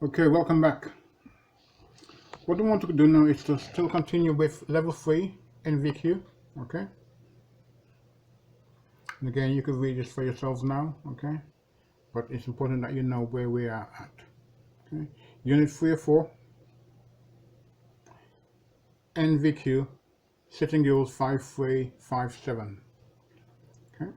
Okay, welcome back. What I want to do now is to still continue with level 3 NVQ, okay? And again, you can read this for yourselves now, okay? But it's important that you know where we are at, okay? Unit 3 or 4, NVQ, Sitting Girls 5357, okay?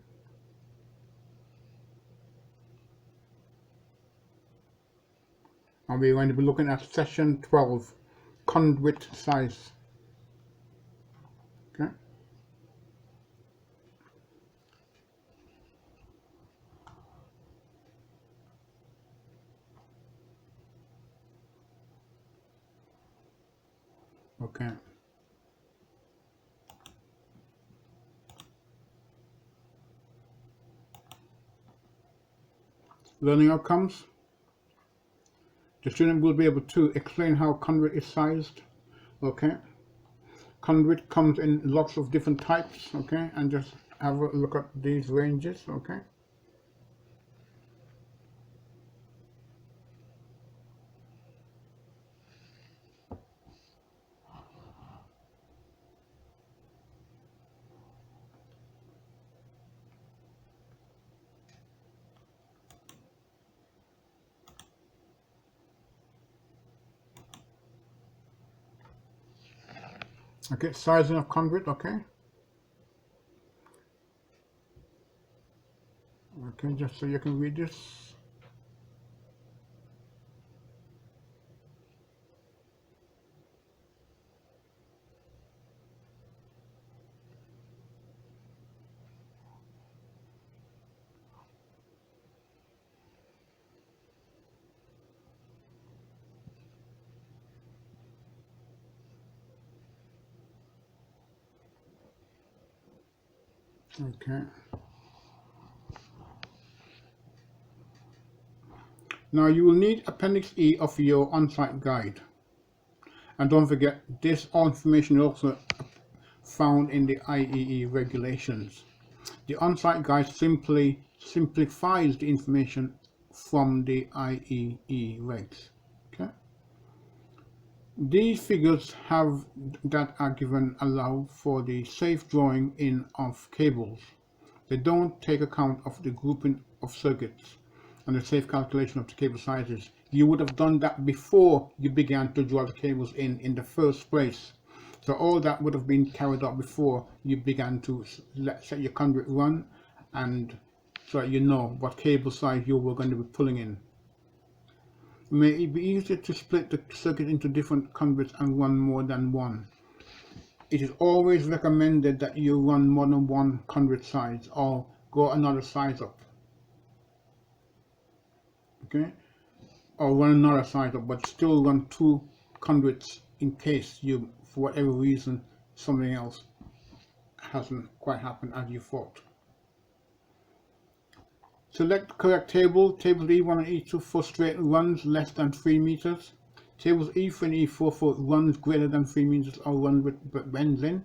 And we're going to be looking at session 12, conduit size, okay? Okay. Learning outcomes. The student will be able to explain how conduit is sized, okay? Conduit comes in lots of different types, okay? And just have a look at these ranges, okay? Okay, sizing of conduit, okay? Okay, just so you can read this. Okay. Now you will need Appendix E of your on-site guide. And don't forget, this information is also found in the IEE regulations. The on-site guide simply simplifies the information from the IEE regs. Okay. These figures that are given allow for the safe drawing in of cables. They don't take account of the grouping of circuits and the safe calculation of the cable sizes. You would have done that before you began to draw the cables in the first place. So all that would have been carried out before you began to set your conduit run, and so that you know what cable size you were going to be pulling in. It may be easier to split the circuit into different conduits and run more than one. It is always recommended that you run more than one conduit size or go another size up. Okay? Or run another size up, but still run two conduits in case you, for whatever reason, something else hasn't quite happened as you thought. Select correct table. Tables E1 and E2 for straight runs less than 3 meters. Tables E3 and E4 for runs greater than 3 meters or runs with bends in.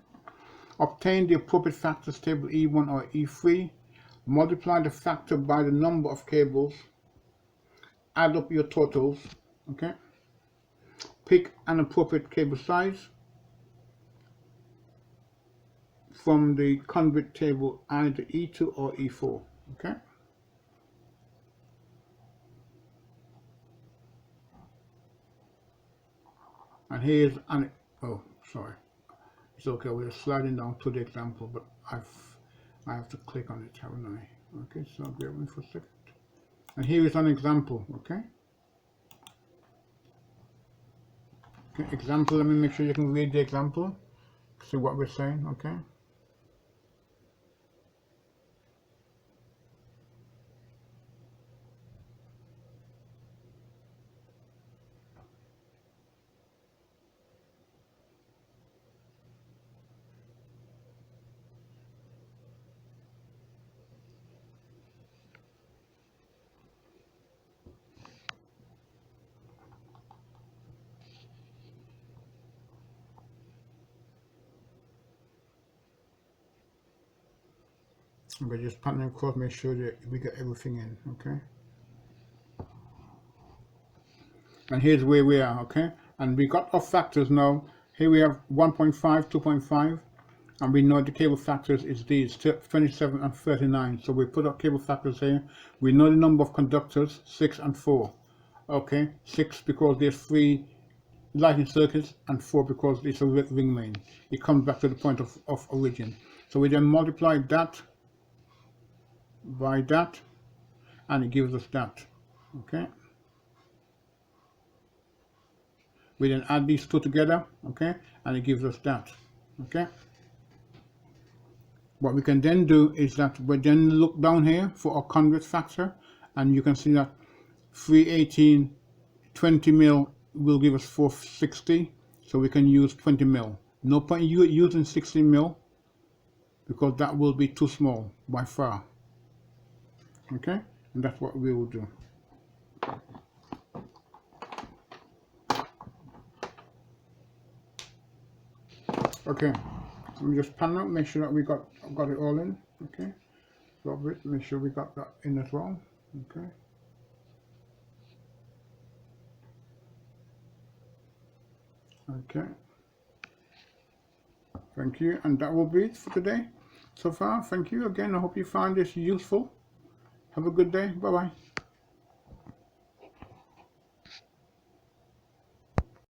Obtain the appropriate factors, table E1 or E3. Multiply the factor by the number of cables. Add up your totals. Okay. Pick an appropriate cable size from the conduit table, either E2 or E4. Okay. And here's an, oh, sorry. It's okay, we're sliding down to the example, but I have to click on it, haven't I? Okay, so bear with me for a second. And here is an example, okay? Okay, example, let me make sure you can read the example, see what we're saying, okay? Okay, just pattern across, make sure that we get everything in, okay? And here's where we are, okay? And we got our factors now. Here we have 1.5, 2.5, and we know the cable factors is these, 27 and 39. So we put our cable factors here. We know the number of conductors, 6 and 4. Okay, 6 because there's 3 lighting circuits, and 4 because it's a ring main. It comes back to the point of origin. So we then multiply that by that, and it gives us that. Okay. We then add these two together, okay, and it gives us that. Okay. What we can then do is that we then look down here for our conduit factor, and you can see that 318 20 mil will give us 460, so we can use 20 mil. No point using 60 mil because that will be too small by far. Okay, and that's what we will do. Okay, let me just pan out, make sure that we got it all in. Okay, drop it, make sure we got that in as well. Okay. Okay. Thank you, and that will be it for today. So far, thank you again. I hope you find this useful. Have a good day. Bye bye.